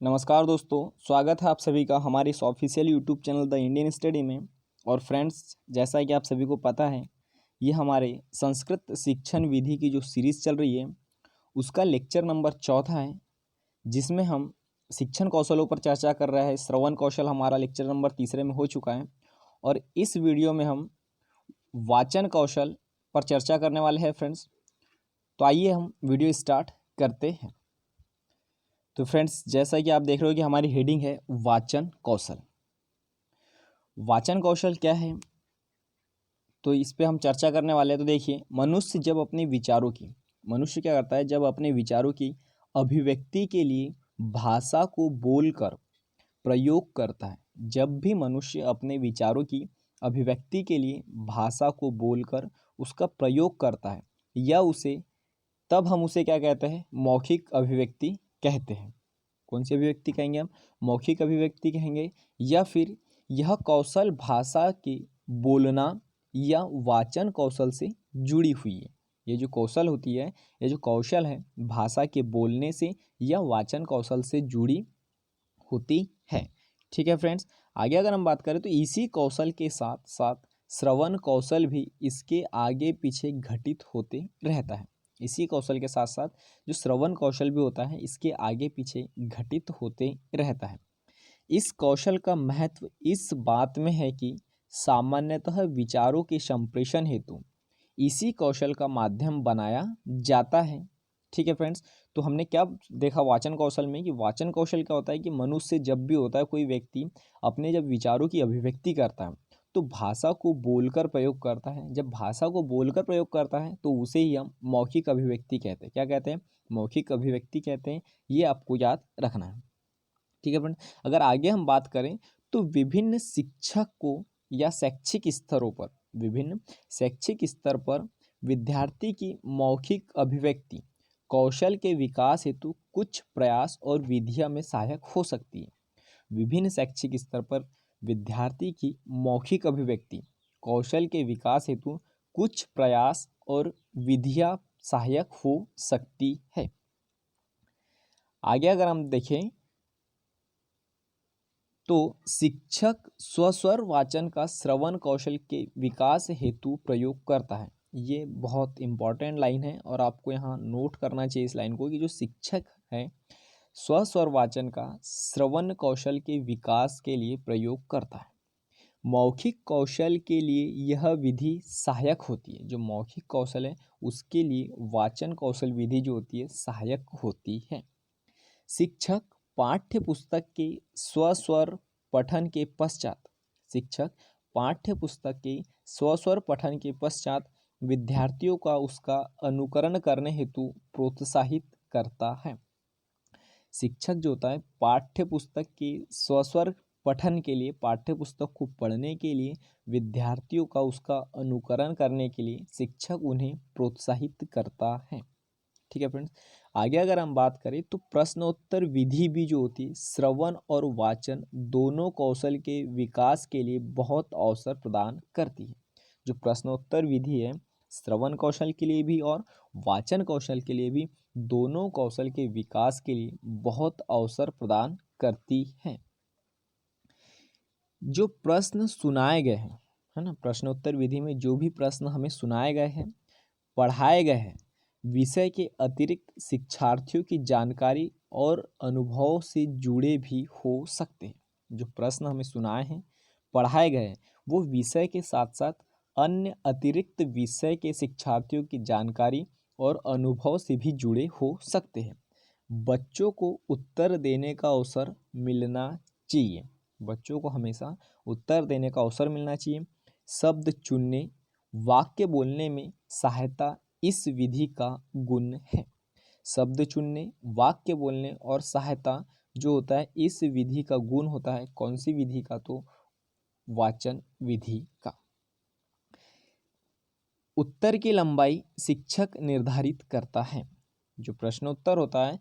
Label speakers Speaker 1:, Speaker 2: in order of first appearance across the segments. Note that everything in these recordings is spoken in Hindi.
Speaker 1: नमस्कार दोस्तों, स्वागत है आप सभी का हमारे इस official YouTube channel the Indian study में। और फ्रेंड्स, जैसा कि आप सभी को पता है, ये हमारे संस्कृत शिक्षण विधि की जो सीरीज़ चल रही है उसका लेक्चर नंबर 4 है, जिसमें हम शिक्षण कौशलों पर चर्चा कर रहे हैं। श्रवण कौशल हमारा लेक्चर नंबर 3 में हो चुका है और इस वीडियो में हम वाचन कौशल पर चर्चा करने वाले हैं फ्रेंड्स। तो आइए हम वीडियो स्टार्ट करते हैं। तो फ्रेंड्स, जैसा कि आप देख रहे हो कि हमारी हेडिंग है वाचन कौशल। वाचन कौशल क्या है, तो इस पे हम चर्चा करने वाले हैं। तो देखिए, मनुष्य क्या करता है, जब अपने विचारों की अभिव्यक्ति के लिए भाषा को बोलकर प्रयोग करता है। जब भी मनुष्य अपने विचारों की अभिव्यक्ति के लिए भाषा को बोलकर उसका प्रयोग करता है, या तब हम उसे क्या कहते हैं, मौखिक अभिव्यक्ति कहते हैं। कौन सी अभिव्यक्ति कहेंगे हम? मौखिक अभिव्यक्ति कहेंगे। या फिर यह कौशल भाषा के बोलना या वाचन कौशल से जुड़ी हुई है। ये जो कौशल होती है, ये जो कौशल है, भाषा के बोलने से या वाचन कौशल से जुड़ी होती है। ठीक है फ्रेंड्स, आगे अगर हम बात करें तो इसी कौशल के साथ साथ श्रवण कौशल भी इसके आगे पीछे घटित होते रहता है। इसी कौशल के साथ साथ जो श्रवण कौशल भी होता है, इसके आगे पीछे घटित होते रहता है। इस कौशल का महत्व इस बात में है कि सामान्यतः विचारों के संप्रेषण हेतु इसी कौशल का माध्यम बनाया जाता है। ठीक है फ्रेंड्स, तो हमने क्या देखा वाचन कौशल में कि वाचन कौशल क्या होता है कि मनुष्य जब भी होता है, कोई व्यक्ति अपने जब विचारों की अभिव्यक्ति करता है तो भाषा को बोलकर प्रयोग करता है। जब भाषा को बोलकर प्रयोग करता है तो उसे ही हम मौखिक अभिव्यक्ति कहते हैं। क्या कहते हैं? मौखिक अभिव्यक्ति कहते हैं। ये आपको याद रखना है। ठीक है फ्रेंड, अगर आगे हम बात करें तो विभिन्न शिक्षक को या विभिन्न शैक्षिक स्तर पर विद्यार्थी की मौखिक अभिव्यक्ति कौशल के विकास हेतु कुछ प्रयास और विधियां में सहायक हो सकती है। विभिन्न शैक्षिक स्तर पर विद्यार्थी की मौखिक अभिव्यक्ति कौशल के विकास हेतु कुछ प्रयास और विधियां सहायक हो सकती है। आगे अगर हम देखें तो शिक्षक स्वस्वर वाचन का श्रवण कौशल के विकास हेतु प्रयोग करता है। ये बहुत इंपॉर्टेंट लाइन है और आपको यहाँ नोट करना चाहिए इस लाइन को कि जो शिक्षक है स्वस्वर वाचन का श्रवण कौशल के विकास के लिए प्रयोग करता है। मौखिक कौशल के लिए यह विधि सहायक होती है। जो मौखिक कौशल है उसके लिए वाचन कौशल विधि जो होती है सहायक होती है। शिक्षक पाठ्य पुस्तक के स्वस्वर पठन के पश्चात विद्यार्थियों का उसका अनुकरण करने हेतु प्रोत्साहित करता है। शिक्षक जो होता है पाठ्य पुस्तक के स्वस्वर पठन के लिए, पाठ्य पुस्तक को पढ़ने के लिए विद्यार्थियों का उसका अनुकरण करने के लिए शिक्षक उन्हें प्रोत्साहित करता है। ठीक है फ्रेंड्स, आगे अगर हम बात करें तो प्रश्नोत्तर विधि भी जो होती है श्रवण और वाचन दोनों कौशल के विकास के लिए बहुत अवसर प्रदान करती है। जो प्रश्नोत्तर विधि है श्रवण कौशल के लिए भी और वाचन कौशल के लिए भी, दोनों कौशल के विकास के लिए बहुत अवसर प्रदान करती है। जो प्रश्न सुनाए गए हैं, है ना, प्रश्नोत्तर विधि में जो भी प्रश्न हमें सुनाए गए हैं, पढ़ाए गए हैं, विषय के अतिरिक्त शिक्षार्थियों की जानकारी और अनुभव से जुड़े भी हो सकते हैं। जो प्रश्न हमें सुनाए हैं, पढ़ाए गए हैं, वो विषय के साथ साथ अन्य अतिरिक्त विषय के शिक्षार्थियों की जानकारी और अनुभव से भी जुड़े हो सकते हैं। बच्चों को उत्तर देने का अवसर मिलना चाहिए। बच्चों को हमेशा उत्तर देने का अवसर मिलना चाहिए। शब्द चुनने, वाक्य बोलने में सहायता इस विधि का गुण है। शब्द चुनने, वाक्य बोलने और सहायता जो होता है इस विधि का गुण होता है। कौन सी विधि का? तो वाचन विधि का। उत्तर की लंबाई शिक्षक निर्धारित करता है। जो प्रश्नोत्तर होता है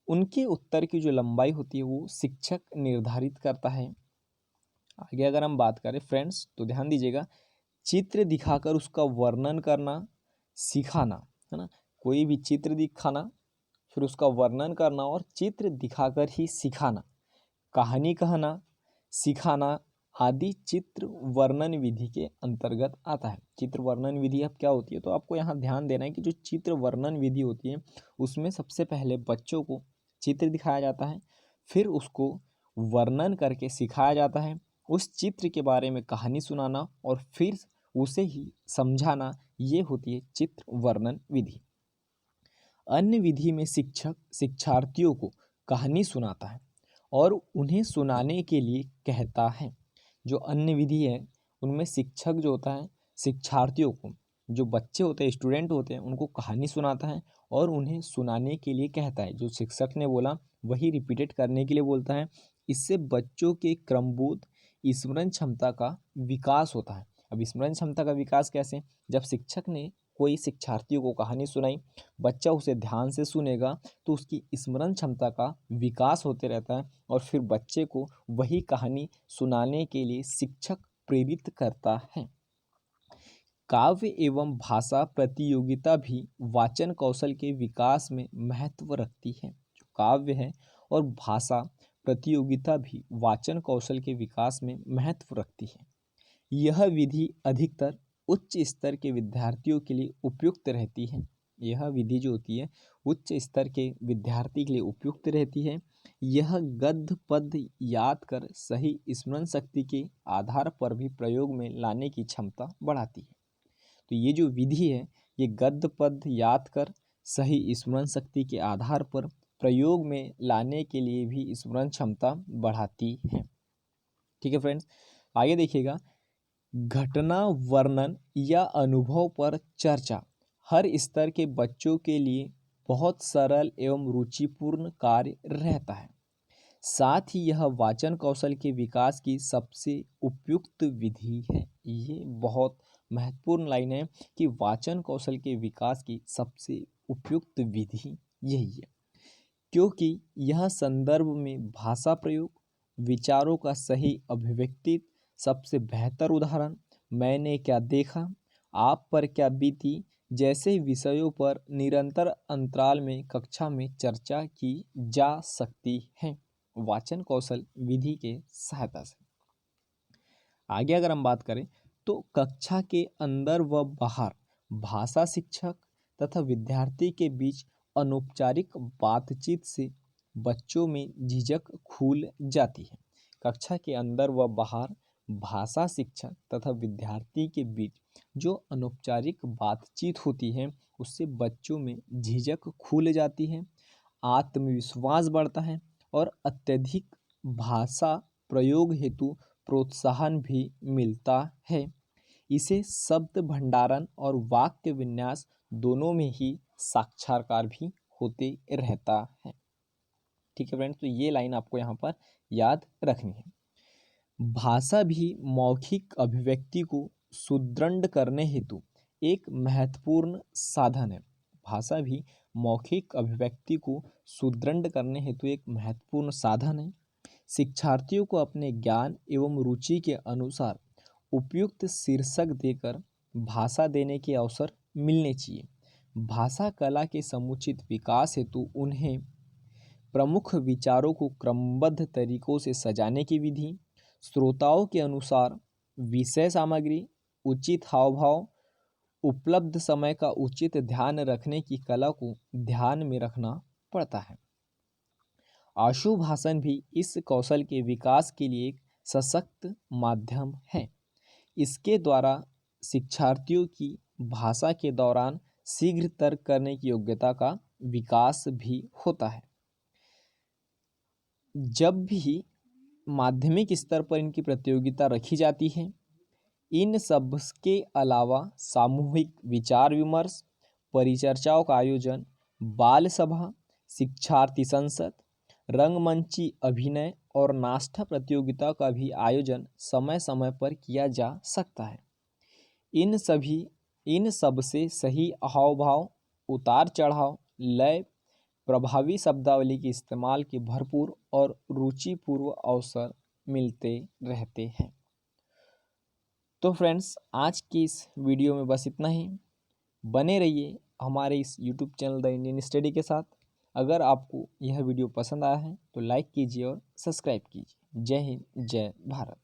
Speaker 1: उनके उत्तर की जो लंबाई होती है वो शिक्षक निर्धारित करता है। आगे अगर हम बात करें फ्रेंड्स तो ध्यान दीजिएगा, चित्र दिखाकर उसका वर्णन करना सिखाना, है ना, कोई भी चित्र दिखाना, फिर उसका वर्णन करना और चित्र दिखाकर ही सिखाना, कहानी कहना, सिखाना आदि चित्र वर्णन विधि के अंतर्गत आता है। चित्र वर्णन विधि अब क्या होती है, तो आपको यहाँ ध्यान देना है कि जो चित्र वर्णन विधि होती है उसमें सबसे पहले बच्चों को चित्र दिखाया जाता है, फिर उसको वर्णन करके सिखाया जाता है, उस चित्र के बारे में कहानी सुनाना और फिर उसे ही समझाना, ये होती है चित्र वर्णन विधि। अन्य विधि में शिक्षक शिक्षार्थियों को कहानी सुनाता है और उन्हें सुनाने के लिए कहता है। जो अन्य विधि है उनमें शिक्षक जो होता है शिक्षार्थियों को, जो बच्चे होते हैं स्टूडेंट होते हैं, उनको कहानी सुनाता है और उन्हें सुनाने के लिए कहता है। जो शिक्षक ने बोला वही रिपीटेड करने के लिए बोलता है। इससे बच्चों के क्रमबद्ध स्मरण क्षमता का विकास होता है। अब स्मरण क्षमता का विकास कैसे, जब शिक्षक ने कोई शिक्षार्थियों को कहानी सुनाई, बच्चा उसे ध्यान से सुनेगा तो उसकी स्मरण क्षमता का विकास होते रहता है और फिर बच्चे को वही कहानी सुनाने के लिए शिक्षक प्रेरित करता है। काव्य एवं भाषा प्रतियोगिता भी वाचन कौशल के विकास में महत्व रखती है। जो काव्य है और भाषा प्रतियोगिता भी वाचन कौशल के विकास में महत्व रखती है। यह विधि अधिकतर उच्च स्तर के विद्यार्थियों के लिए उपयुक्त रहती है। यह विधि जो होती है उच्च स्तर के विद्यार्थी के लिए उपयुक्त रहती है। यह गद्य पद्य याद कर सही स्मरण शक्ति के आधार पर भी प्रयोग में लाने की क्षमता बढ़ाती है। तो ये जो विधि है ये गद्य पद्य याद कर सही स्मरण शक्ति के आधार पर प्रयोग में लाने के लिए भी स्मरण क्षमता बढ़ाती है। ठीक है फ्रेंड्स, आगे देखिएगा, घटना वर्णन या अनुभव पर चर्चा हर स्तर के बच्चों के लिए बहुत सरल एवं रुचिपूर्ण कार्य रहता है। साथ ही यह वाचन कौशल के विकास की सबसे उपयुक्त विधि है। ये बहुत महत्वपूर्ण लाइन है कि वाचन कौशल के विकास की सबसे उपयुक्त विधि यही है, क्योंकि यह संदर्भ में भाषा प्रयोग, विचारों का सही अभिव्यक्ति, सबसे बेहतर उदाहरण, मैंने क्या देखा, आप पर क्या बीती जैसे विषयों पर निरंतर अंतराल में कक्षा में चर्चा की जा सकती है वाचन कौशल विधि के सहायता से। आगे अगर हम बात करें तो कक्षा के अंदर व बाहर भाषा शिक्षक तथा विद्यार्थी के बीच अनौपचारिक बातचीत से बच्चों में झिझक खुल जाती है। कक्षा के अंदर व बाहर भाषा शिक्षक तथा विद्यार्थी के बीच जो अनौपचारिक बातचीत होती है उससे बच्चों में झिझक खुल जाती है, आत्मविश्वास बढ़ता है और अत्यधिक भाषा प्रयोग हेतु प्रोत्साहन भी मिलता है। इसे शब्द भंडारण और वाक्य विन्यास दोनों में ही साक्षात्कार भी होते रहता है। ठीक है फ्रेंड्स, तो ये लाइन आपको यहाँ पर याद रखनी है। भाषा भी मौखिक अभिव्यक्ति को सुदृढ़ करने हेतु एक महत्वपूर्ण साधन है। भाषा भी मौखिक अभिव्यक्ति को सुदृढ़ करने हेतु एक महत्वपूर्ण साधन है। शिक्षार्थियों को अपने ज्ञान एवं रुचि के अनुसार उपयुक्त शीर्षक देकर भाषा देने के अवसर मिलने चाहिए। भाषा कला के समुचित विकास हेतु उन्हें प्रमुख विचारों को क्रमबद्ध तरीकों से सजाने की विधि, श्रोताओं के अनुसार विषय सामग्री, उचित हाव भाव, उपलब्ध समय का उचित ध्यान रखने की कला को ध्यान में रखना पड़ता है। आशु भाषण भी इस कौशल के विकास के लिए एक सशक्त माध्यम है। इसके द्वारा शिक्षार्थियों की भाषा के दौरान शीघ्र तर्क करने की योग्यता का विकास भी होता है। जब भी माध्यमिक स्तर पर इनकी प्रतियोगिता रखी जाती है, इन सब के अलावा सामूहिक विचार विमर्श, परिचर्चाओं का आयोजन, बाल सभा, शिक्षार्थी संसद, रंगमंची अभिनय और नाट्य प्रतियोगिता का भी आयोजन समय समय पर किया जा सकता है। इन सब से सही हाव भाव, उतार चढ़ाव, लय, प्रभावी शब्दावली के इस्तेमाल के भरपूर और रुचिपूर्व अवसर मिलते रहते हैं। तो फ्रेंड्स, आज की इस वीडियो में बस इतना ही। बने रहिए हमारे इस YouTube channel the Indian study के साथ। अगर आपको यह वीडियो पसंद आया है तो लाइक कीजिए और सब्सक्राइब कीजिए। जय हिंद, जय भारत।